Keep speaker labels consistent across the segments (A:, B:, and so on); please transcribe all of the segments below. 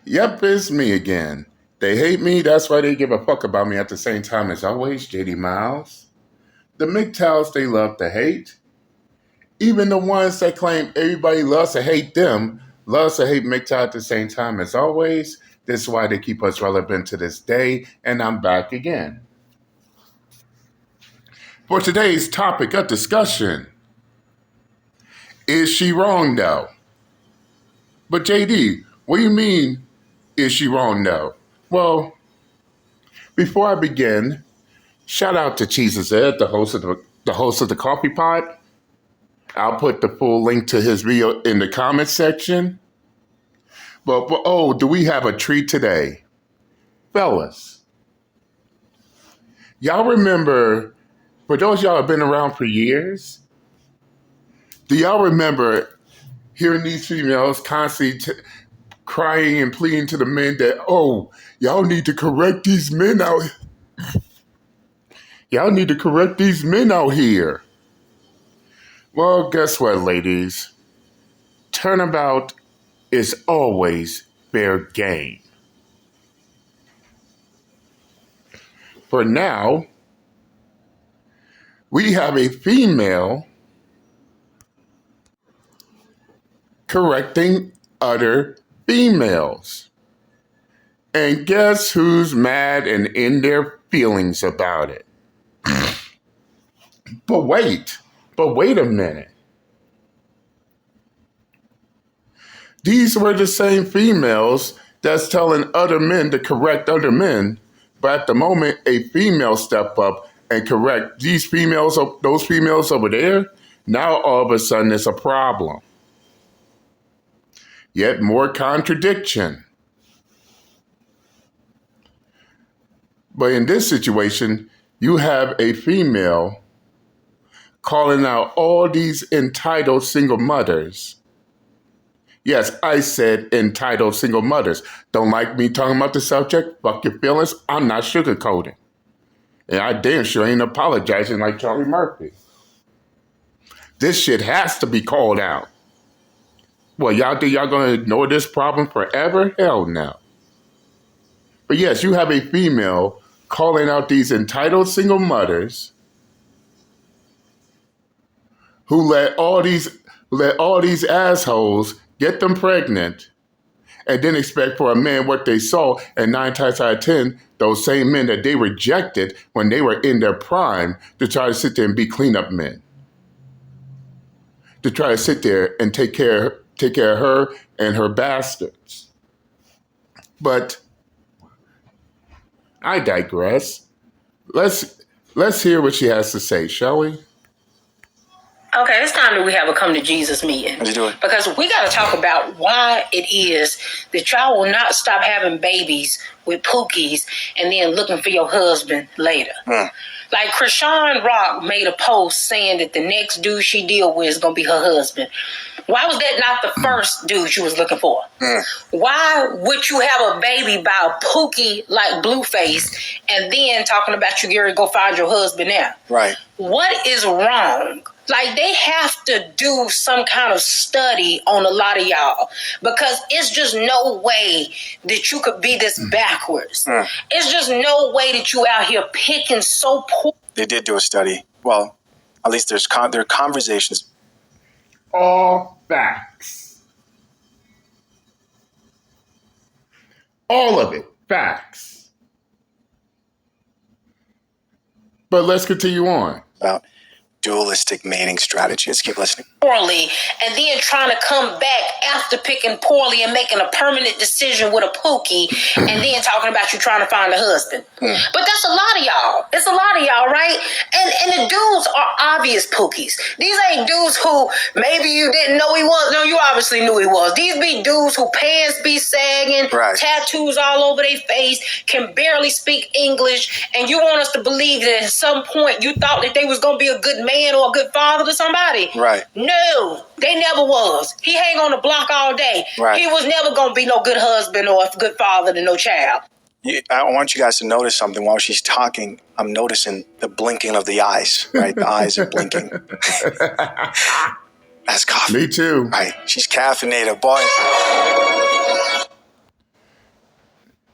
A: Yep, it's me again. They hate me, that's why they give a fuck about me at the same time as always, JD Miles. The MGTOWs they love to hate. Even the ones that claim everybody loves to hate them, loves to hate MGTOW at the same time as always. This is why they keep us relevant to this day, and I'm back again. For today's topic of discussion, is she wrong though? But JD, what do you mean, is she wrong though? Well, before I begin, shout out to Cheese's Ed, the host of the Coffee Pot. I'll put the full link to his video in the comments section. But do we have a treat today? Fellas, y'all remember, for those y'all have been around for years, do y'all remember hearing these females constantly crying and pleading to the men that, y'all need to correct these men out here. Y'all need to correct these men out here. Well, guess what, ladies? Turnabout is always fair game. For now, we have a female correcting other females. And guess who's mad and in their feelings about it? But wait a minute. These were the same females that's telling other men to correct other men, but at the moment a female step up and correct those females over there, now all of a sudden it's a problem. Yet more contradiction. But in this situation, you have a female calling out all these entitled single mothers. Yes, I said entitled single mothers. Don't like me talking about the subject? Fuck your feelings. I'm not sugarcoating. And I damn sure ain't apologizing like Charlie Murphy. This shit has to be called out. Well, y'all think y'all gonna ignore this problem forever? Hell no. But yes, you have a female calling out these entitled single mothers who let all these assholes get them pregnant and then expect for a man what they saw, and 9 times out of 10, those same men that they rejected when they were in their prime to try to sit there and be cleanup men. To try to sit there and take care of her and her bastards. But I digress. Let's hear what she has to say, shall we?
B: Okay, it's time that we have a come to Jesus meeting.
C: Let's do it.
B: Because we got to talk about why it is that y'all will not stop having babies with pookies and then looking for your husband later. Like Krishan Rock made a post saying that the next dude she deal with is going to be her husband. Why was that not the first dude she was looking for? Why would you have a baby by a pookie like Blueface and then talking about you, Gary, go find your husband now?
C: Right.
B: What is wrong? Like, they have to do some kind of study on a lot of y'all, because it's just no way that you could be this backwards. It's just no way that you out here picking so poor.
C: They did do a study. Well, at least there are conversations.
A: All facts. All of it, facts. But let's continue on.
C: About dualistic mating strategy. Let's keep listening.
B: Poorly, and then trying to come back after picking poorly and making a permanent decision with a pookie, and then talking about you trying to find a husband. But that's a lot of y'all. It's a lot of y'all, right? And the dudes are obvious pookies. These ain't dudes who maybe you didn't know he was. No, you obviously knew he was. These be dudes who pants be sagging,
C: right,
B: tattoos all over their face, can barely speak English, and you want us to believe that at some point you thought that they was gonna be a good man or a good father to somebody.
C: Right.
B: No, they never was. He hang on the block all day.
C: Right.
B: He was never going to be no good husband or a good father to no child.
C: I want you guys to notice something while she's talking. I'm noticing the blinking of the eyes, right? The eyes are blinking. That's coffee.
A: Me too.
C: Right. She's caffeinated, boy.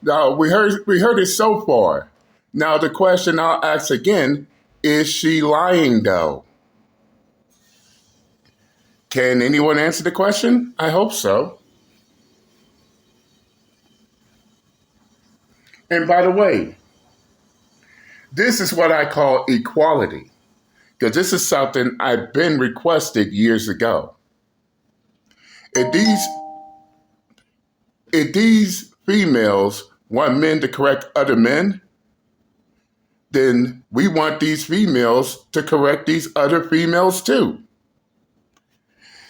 A: Now we heard it so far. Now the question I'll ask again, is she lying though? Can anyone answer the question? I hope so. And by the way, this is what I call equality, because this is something I've been requested years ago. If these females want men to correct other men, then we want these females to correct these other females too.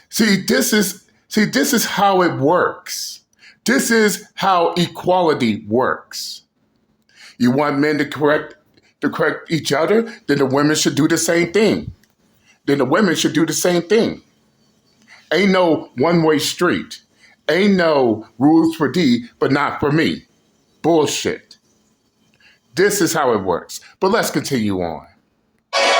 A: See, this is how it works. This is how equality works. You want men to correct each other, then the women should do the same thing. Then the women should do the same thing. Ain't no one-way street. Ain't no rules for thee, but not for me. Bullshit. This is how it works. But let's continue on.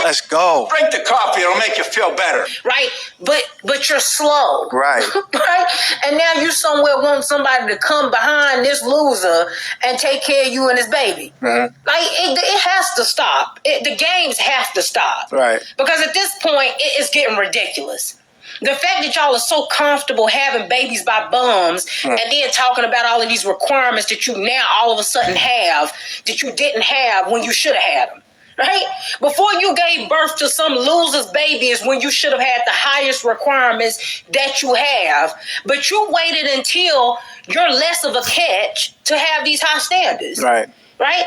C: Let's go.
D: Drink the coffee, it'll make you feel better.
B: Right? But you're slow.
C: Right.
B: Right? And now you somewhere want somebody to come behind this loser and take care of you and his baby.
C: Mm-hmm.
B: Like, it has to stop. The games have to stop.
C: Right.
B: Because at this point, it's getting ridiculous. The fact that y'all are so comfortable having babies by bums and then talking about all of these requirements that you now all of a sudden have that you didn't have when you should have had them. Right? Before you gave birth to some loser's baby is when you should have had the highest requirements that you have. But you waited until you're less of a catch to have these high standards.
C: Right.
B: Right?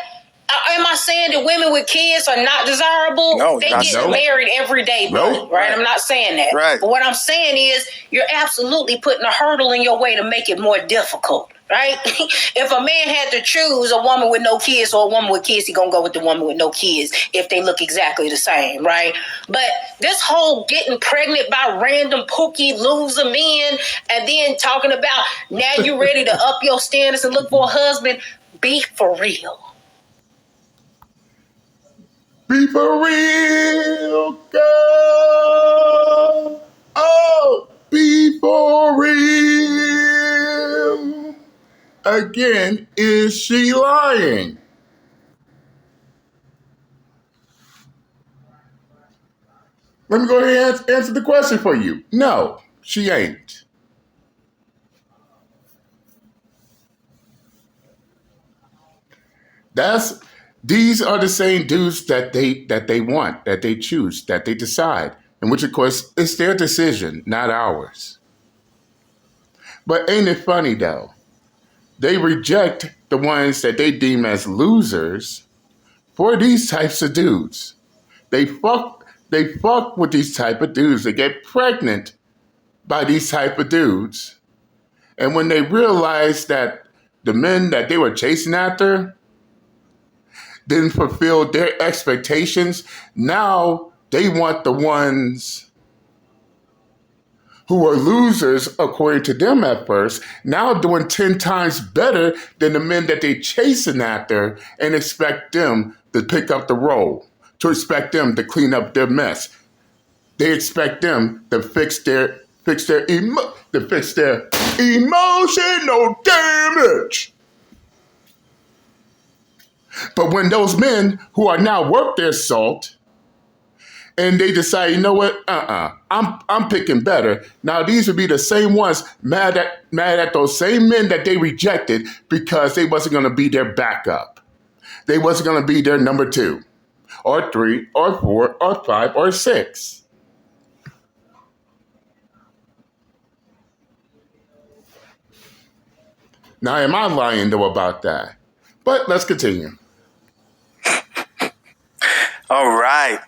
B: Am I saying that women with kids are not desirable?
C: No,
B: they
C: not
B: get
C: so.
B: married every day,
A: No.
B: right? I'm not saying that.
C: Right.
B: But what I'm saying is you're absolutely putting a hurdle in your way to make it more difficult, right? If a man had to choose a woman with no kids or a woman with kids, he's going to go with the woman with no kids if they look exactly the same, right? But this whole getting pregnant by random pookie loser men and then talking about now you're ready to up your standards and look for a husband, be for real.
A: Be for real, girl. Oh, be for real. Again, is she lying? Let me go ahead and answer the question for you. No, she ain't. These are the same dudes that they want, that they choose, that they decide, and which of course is their decision, not ours. But ain't it funny though? They reject the ones that they deem as losers for these types of dudes. They fuck with these type of dudes. They get pregnant by these type of dudes. And when they realize that the men that they were chasing after didn't fulfill their expectations, now they want the ones who are losers, according to them at first, now doing 10 times better than the men that they chasing after and expect them to pick up the role, to expect them to clean up their mess. They expect them to fix their emotional damage. But when those men who are now worth their salt and they decide, you know what, I'm picking better. Now these would be the same ones mad at those same men that they rejected because they wasn't going to be their backup. They wasn't going to be their number 2 or 3 or 4 or 5 or 6. Now, am I lying though about that? But let's continue.
C: All right.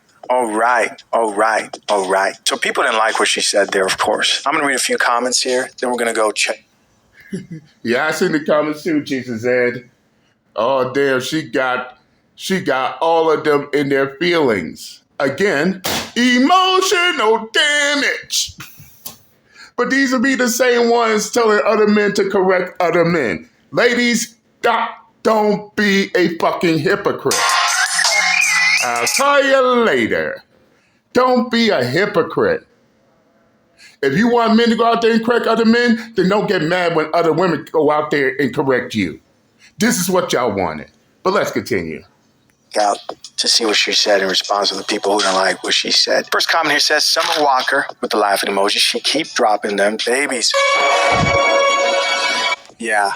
C: So people didn't like what she said there, of course. I'm going to read a few comments here. Then we're going to go check.
A: Yeah, I seen the comments too, Jesus Ed. Oh, damn, she got all of them in their feelings. Again, emotional damage. But these will be the same ones telling other men to correct other men. Ladies, don't be a fucking hypocrite. I'll tell you later. Don't be a hypocrite. If you want men to go out there and correct other men, then don't get mad when other women go out there and correct you. This is what y'all wanted. But let's continue.
C: Out to see what she said in response to the people who don't like what she said. First comment here says, Summer Walker, with the laughing emoji, she keep dropping them babies. Yeah,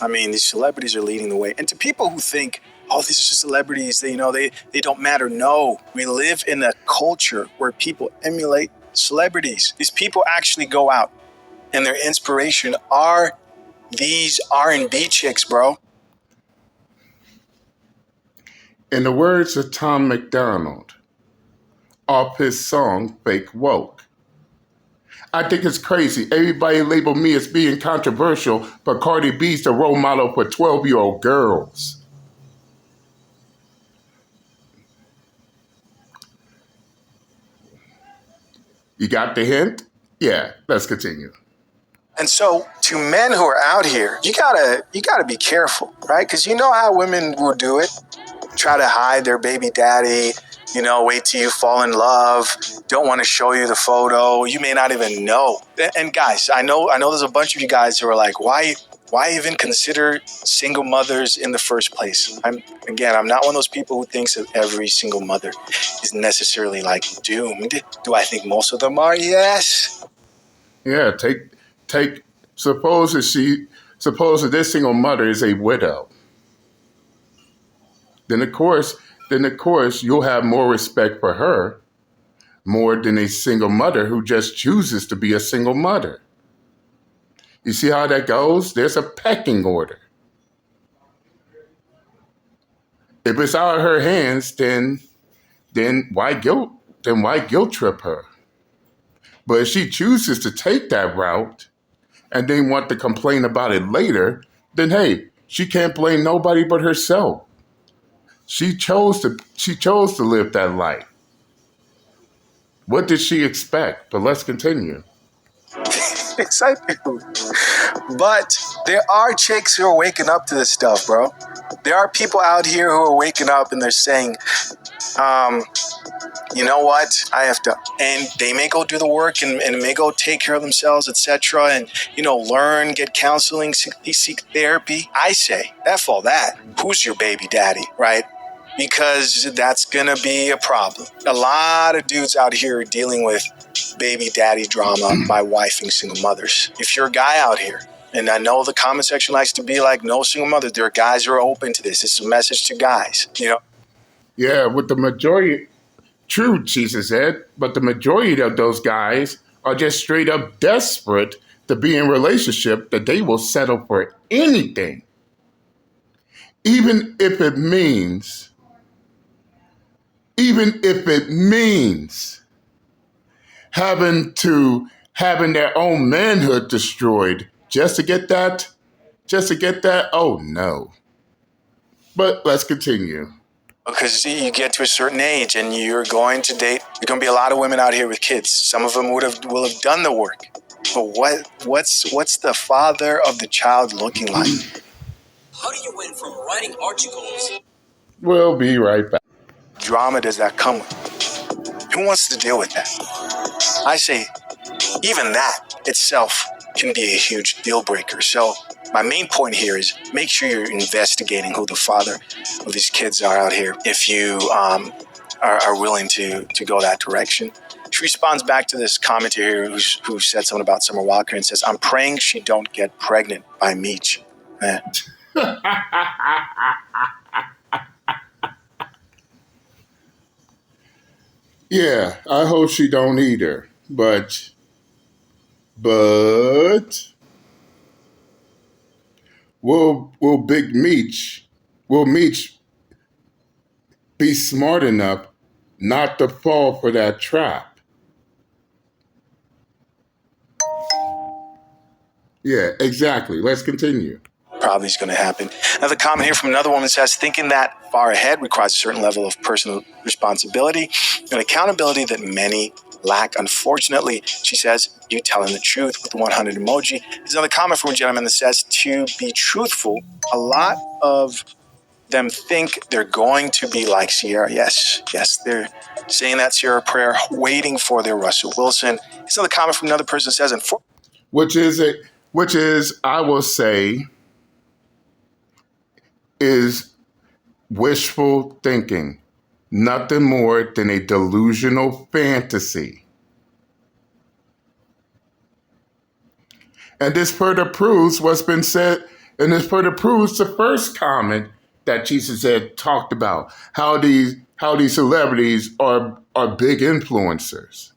C: I mean, these celebrities are leading the way. And to people who think, oh, these are just celebrities, they don't matter. No, we live in a culture where people emulate celebrities. These people actually go out and their inspiration are these R&B chicks, bro.
A: In the words of Tom McDonald, off his song, Fake Woke. I think it's crazy. Everybody labeled me as being controversial, but Cardi B's the role model for 12-year-old girls. You got the hint? Yeah, let's continue.
C: And so, to men who are out here, you gotta be careful, right? Because you know how women will do it. Try to hide their baby daddy, wait till you fall in love, don't want to show you the photo. You may not even know. And guys, I know there's a bunch of you guys who are like, why even consider single mothers in the first place? I'm not one of those people who thinks that every single mother is necessarily like doomed. Do I think most of them are? Yes.
A: Yeah, suppose that this single mother is a widow. Then of course you'll have more respect for her more than a single mother who just chooses to be a single mother. You see how that goes? There's a pecking order. If it's out of her hands, then why guilt trip her? But if she chooses to take that route and then want to complain about it later, then hey, she can't blame nobody but herself. She chose to live that life. What did she expect? But let's continue.
C: Exactly. But there are chicks who are waking up to this stuff, bro. There are people out here who are waking up and they're saying, you know what? I have to, and they may go do the work and may go take care of themselves, etc. And, learn, get counseling, seek therapy. I say, F all that. Who's your baby daddy, right? Because that's going to be a problem. A lot of dudes out here are dealing with baby daddy drama by wifing single mothers. If you're a guy out here, and I know the comment section likes to be like, no single mother, there are guys who are open to this. It's a message to guys,
A: Yeah, with the majority, true, Jesus said, but the majority of those guys are just straight up desperate to be in a relationship that they will settle for anything. Even if it means having their own manhood destroyed just to get that, oh no. But let's continue.
C: Because you get to a certain age and you're going to date. There's going to be a lot of women out here with kids. Some of them will have done the work. But what's the father of the child looking like?
E: How do you win from writing articles?
A: We'll be right back.
C: Drama does that come with? Who wants to deal with that? I say, even that itself can be a huge deal breaker. So my main point here is make sure you're investigating who the father of these kids are out here if you are willing to go that direction. She responds back to this commenter here who said something about Summer Walker and says, I'm praying she don't get pregnant by Meech.
A: Yeah, I hope she don't either. But will Meech be smart enough not to fall for that trap? Yeah, exactly. Let's continue.
C: Probably is going to happen. Another comment here from another woman says, thinking that far ahead requires a certain level of personal responsibility and accountability that many lack. Unfortunately, she says, you telling the truth with the 100 emoji. There's another comment from a gentleman that says, to be truthful, a lot of them think they're going to be like Sierra. Yes, they're saying that Sierra prayer, waiting for their Russell Wilson. There's another comment from another person that says,
A: which is, I will say, is wishful thinking, nothing more than a delusional fantasy. And this further proves what's been said, and this further proves the first comment that Jesus had talked about, how these celebrities are big influencers.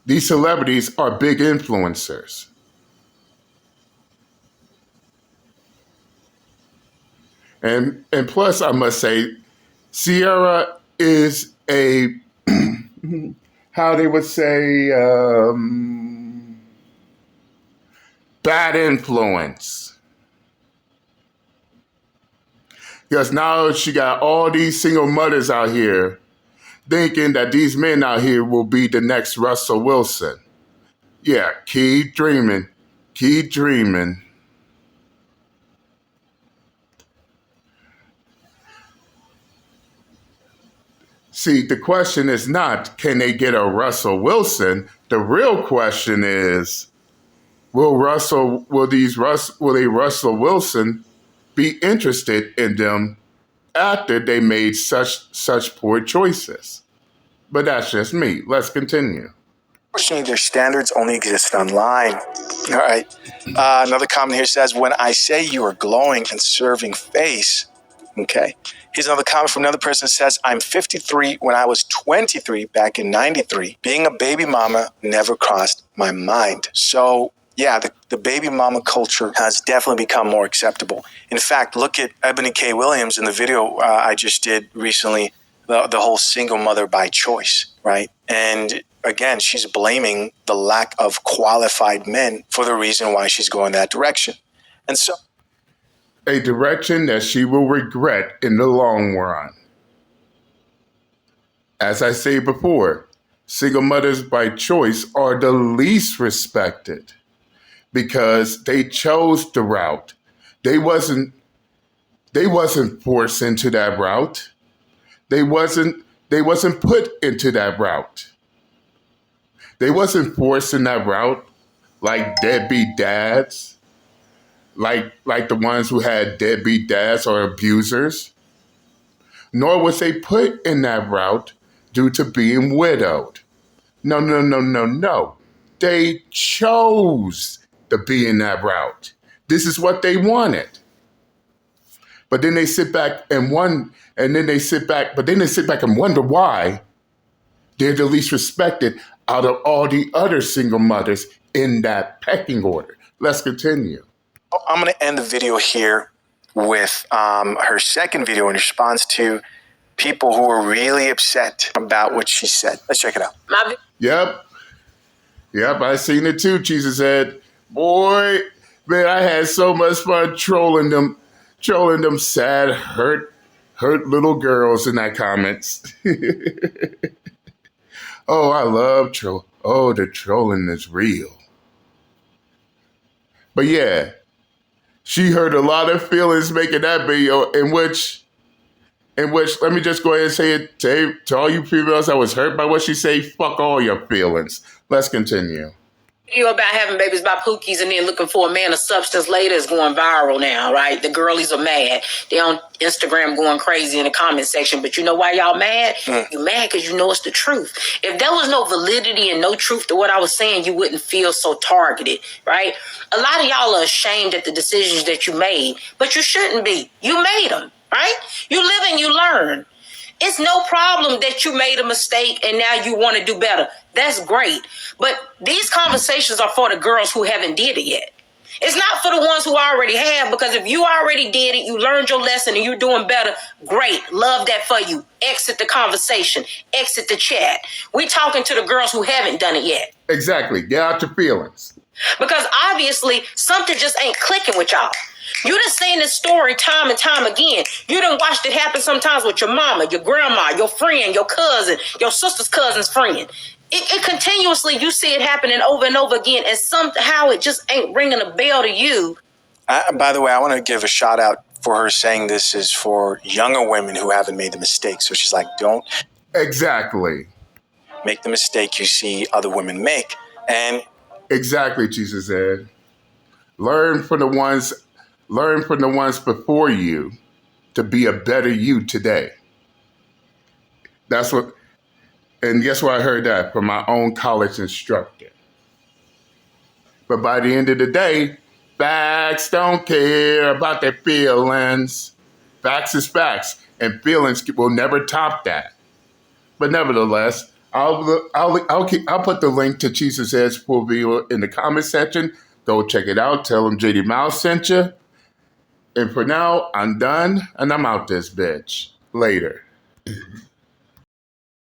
A: These celebrities are big influencers. And plus, I must say, Sierra is a, how they would say, bad influence. Because now she got all these single mothers out here thinking that these men out here will be the next Russell Wilson. Yeah, keep dreaming. Keep dreaming. See, the question is not, can they get a Russell Wilson? The real question is, will Russell Wilson be interested in them after they made such poor choices? But that's just me. Let's continue.
C: Unfortunately, their standards only exist online. All right. Another comment here says, when I say you are glowing and serving face, okay. Here's another comment from another person that says, I'm 53 when I was 23 back in 93. Being a baby mama never crossed my mind. So, yeah, the baby mama culture has definitely become more acceptable. In fact, look at Ebony K. Williams in the video I just did recently, the whole single mother by choice, right? And again, she's blaming the lack of qualified men for the reason why she's going that direction. And so,
A: a direction that she will regret in the long run. As I say before, single mothers by choice are the least respected because they chose the route. They wasn't forced into that route. They wasn't put into that route. They wasn't forced in that route like deadbeat dads, like the ones who had deadbeat dads or abusers. Nor was they put in that route due to being widowed. No. They chose to be in that route. This is what they wanted. But then they sit back and wonder why they're the least respected out of all the other single mothers in that pecking order. Let's continue.
C: I'm going to end the video here with her second video in response to people who were really upset about what she said. Let's check it out.
A: Yep, I seen it too, Jesus said. Boy, man, I had so much fun trolling them sad, hurt little girls in that comments. Oh, I love troll. Oh, the trolling is real. But yeah, she hurt a lot of feelings making that video in which, let me just go ahead and say it to all you females that was hurt by what she say, fuck all your feelings. Let's continue.
B: Video about having babies by pookies and then looking for a man of substance later is going viral now, right? The girlies are mad. They're on Instagram going crazy in the comment section. But you know why y'all mad? You mad because you know it's the truth. If there was no validity and no truth to what I was saying, you wouldn't feel so targeted, right? A lot of y'all are ashamed at the decisions that you made, but you shouldn't be. You made them, right? You live and you learn. It's no problem that you made a mistake and now you want to do better. That's great. But these conversations are for the girls who haven't did it yet. It's not for the ones who already have, because if you already did it, you learned your lesson and you're doing better, great. Love that for you. Exit the conversation. Exit the chat. We're talking to the girls who haven't done it yet.
A: Exactly. Get out your feelings.
B: Because obviously something just ain't clicking with y'all. You done seen this story time and time again. You done watched it happen sometimes with your mama, your grandma, your friend, your cousin, your sister's cousin's friend. It continuously, you see it happening over and over again, and somehow it just ain't ringing a bell to you.
C: By the way, I want to give a shout out for her saying this is for younger women who haven't made the mistake. So she's like, don't
A: exactly
C: make the mistake you see other women make. And
A: exactly, Jesus said. Learn from the ones Learn from the ones before you to be a better you today. That's what, and guess where I heard that? From my own college instructor. But by the end of the day, facts don't care about their feelings. Facts is facts, and feelings will never top that. But nevertheless, I'll put the link to Jesus Ed's full video in the comment section. Go check it out. Tell them JD Mouse sent you. And for now, I'm done, and I'm out this bitch. Later.